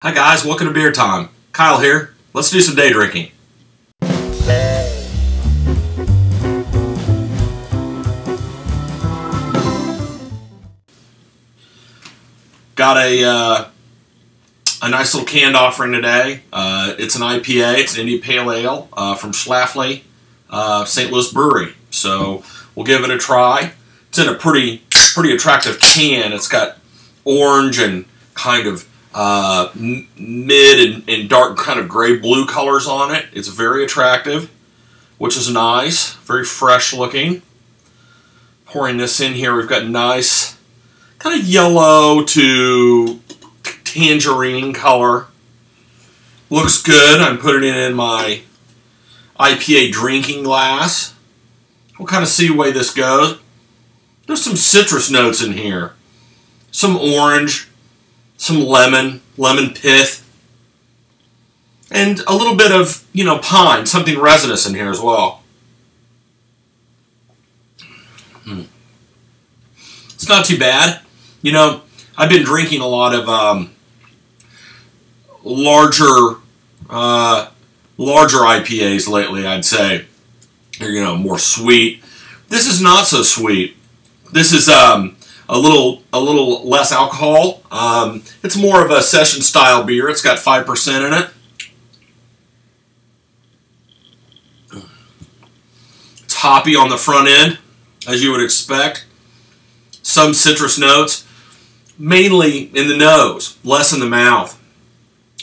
Hi guys, welcome to Beer Time. Kyle here. Let's do some day drinking. Got a nice little canned offering today. It's an IPA. It's an India Pale Ale from Schlafly, St. Louis Brewery. So we'll give it a try. It's in a pretty attractive can. It's got orange and kind of mid and dark kind of gray-blue colors on it. It's very attractive, which is nice. Very fresh looking. Pouring this in here, we've got nice kind of yellow to tangerine color. Looks good. I'm putting it in my IPA drinking glass. We'll kind of see the way this goes. There's some citrus notes in here. Some orange, some lemon pith, and a little bit of, pine, something resinous in here as well. It's not too bad. I've been drinking a lot of larger IPAs lately, I'd say. They're, more sweet. This is not so sweet. This is a little less alcohol. It's more of a session style beer. It's got 5% in it. It's hoppy on the front end, as you would expect. Some citrus notes, mainly in the nose, less in the mouth.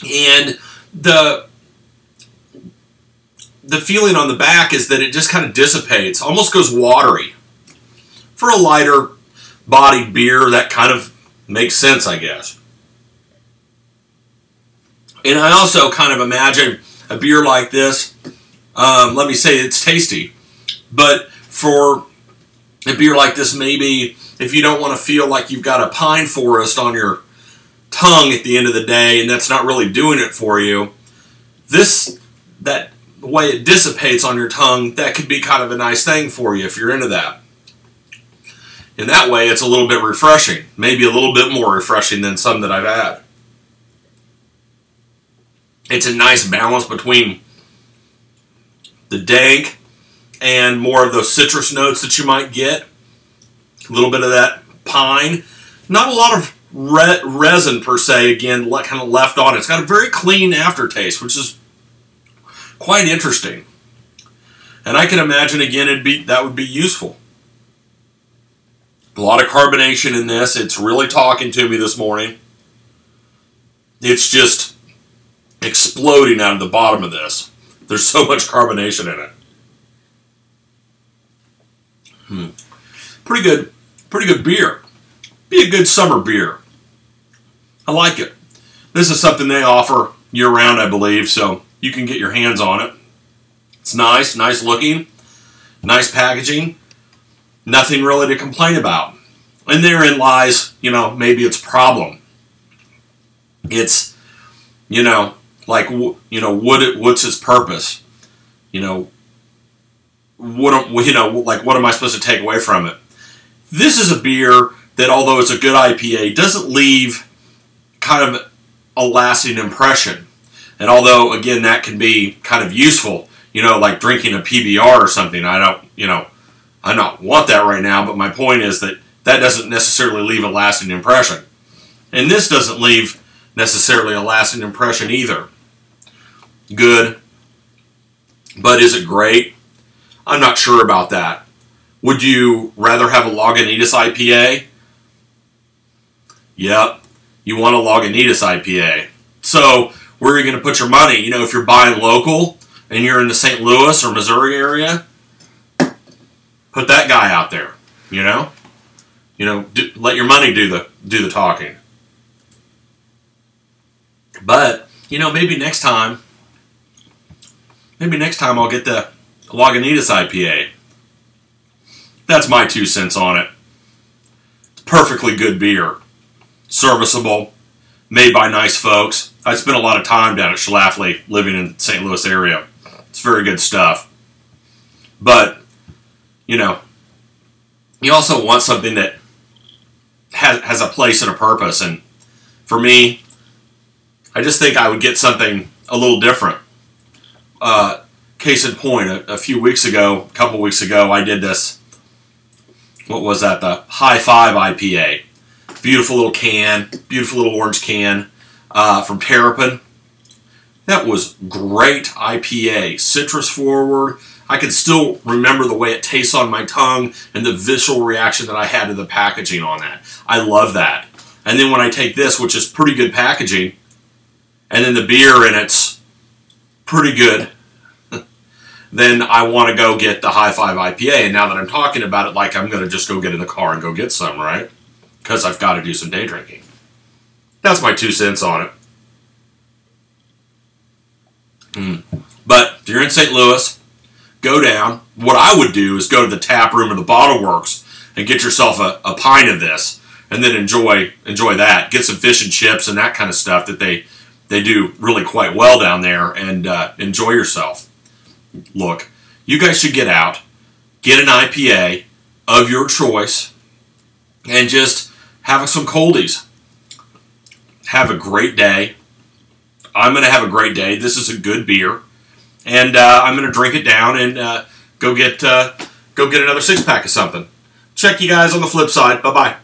And the feeling on the back is that it just kind of dissipates, almost goes watery. For a lighter bodied beer, that kind of makes sense, I guess. And I also kind of imagine a beer like this, let me say it's tasty, but for a beer like this, maybe if you don't want to feel like you've got a pine forest on your tongue at the end of the day and that's not really doing it for you, that way it dissipates on your tongue, that could be kind of a nice thing for you if you're into that. In that way, it's a little bit refreshing. Maybe a little bit more refreshing than some that I've had. It's a nice balance between the dank and more of those citrus notes that you might get. A little bit of that pine. Not a lot of resin, per se, again, kind of left on. It's got a very clean aftertaste, which is quite interesting. And I can imagine, again, that would be useful. A lot of carbonation in this. It's really talking to me this morning. It's just exploding out of the bottom of this. There's so much carbonation in it. Pretty good beer. Be a good summer beer. I like it. This is something they offer year-round, I believe, so you can get your hands on it. It's nice looking, nice packaging. Nothing really to complain about. And therein lies, maybe its problem. It's, what's its purpose? What am I supposed to take away from it? This is a beer that, although it's a good IPA, doesn't leave kind of a lasting impression. And although, again, that can be kind of useful, like drinking a PBR or something, I don't want that right now, but my point is that doesn't necessarily leave a lasting impression. And this doesn't leave necessarily a lasting impression either. Good. But is it great? I'm not sure about that. Would you rather have a Lagunitas IPA? Yep. You want a Lagunitas IPA. So, where are you going to put your money? If you're buying local and you're in the St. Louis or Missouri area, put that guy out there, let your money do the talking. But, maybe next time I'll get the Lagunitas IPA. That's my 2 cents on it. It's perfectly good beer. Serviceable. Made by nice folks. I spent a lot of time down at Schlafly living in the St. Louis area. It's very good stuff. But, you also want something that has a place and a purpose. And for me, I just think I would get something a little different. Case in point, a couple weeks ago, I did this. What was that? The High Five IPA. Beautiful little can, beautiful little orange can from Terrapin. That was great IPA, citrus forward. I can still remember the way it tastes on my tongue and the visceral reaction that I had to the packaging on that. I love that. And then when I take this, which is pretty good packaging, and then the beer in it's pretty good, then I want to go get the High Five IPA. And now that I'm talking about it, like I'm going to just go get in the car and go get some, right? Because I've got to do some day drinking. That's my 2 cents on it. But if you're in St. Louis, go down. What I would do is go to the tap room or the Bottle Works and get yourself a pint of this, and then enjoy that. Get some fish and chips and that kind of stuff that they do really quite well down there, and enjoy yourself. Look, you guys should get out, get an IPA of your choice, and just have some coldies. Have a great day. I'm going to have a great day. This is a good beer, and I'm going to drink it down and go get another 6-pack of something. Check you guys on the flip side. Bye-bye.